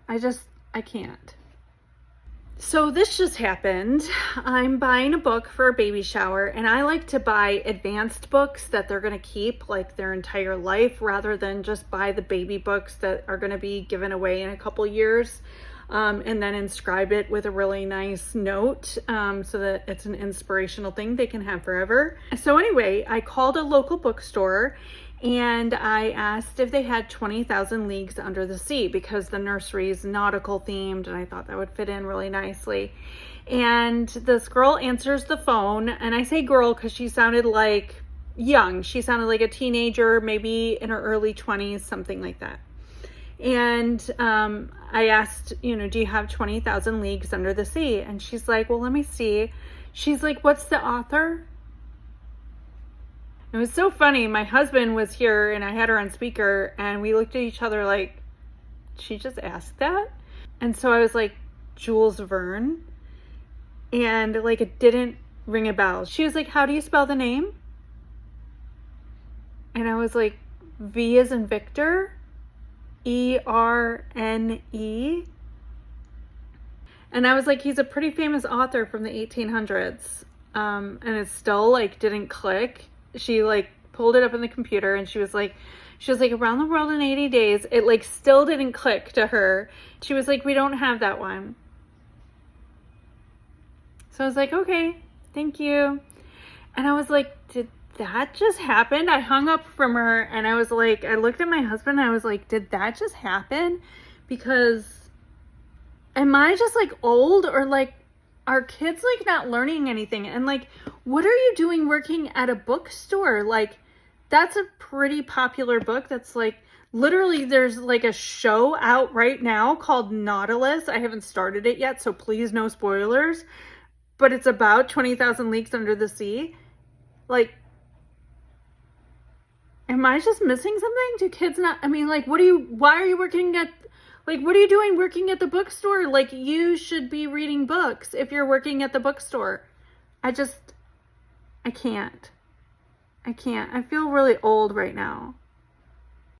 I can't. So this just happened. I'm buying a book for a baby shower, and I like to buy advanced books that they're going to keep like their entire life rather than just buy the baby books that are going to be given away in a couple years, and then inscribe it with a really nice note, so that it's an inspirational thing they can have forever. So anyway, I called a local bookstore and I asked if they had 20,000 Leagues Under the Sea because the nursery is nautical themed and I thought that would fit in really nicely. And this girl answers the phone, and I say girl because she sounded like young. She sounded like a teenager, maybe in her early 20s, something like that. And I asked, do you have 20,000 Leagues Under the Sea? And she's like, well, let me see. She's like, what's the author? It was so funny. My husband was here and I had her on speaker and we looked at each other like, she just asked that? And so I was like, Jules Verne. And like, it didn't ring a bell. She was like, how do you spell the name? And I was like, V as in Victor, E-R-N-E. And I was like, he's a pretty famous author from the 1800s. And it still like didn't click. She like pulled it up on the computer and she was like, Around the World in 80 Days. It like still didn't click to her. She was like, we don't have that one. So I was like, okay, thank you. And I was like, did that just happen? I hung up from her and I was like, I looked at my husband and I was like, did that just happen? Because am I just like old, or like, are kids like not learning anything? And like, what are you doing working at a bookstore? Like, that's a pretty popular book. That's like, literally there's like a show out right now called Nautilus. I haven't started it yet, so please no spoilers. But it's about 20,000 Leagues Under the Sea. Like, am I just missing something? Do kids not, I mean, like, why are you working at, like, what are you doing working at the bookstore? Like, you should be reading books if you're working at the bookstore. I can't. I feel really old right now.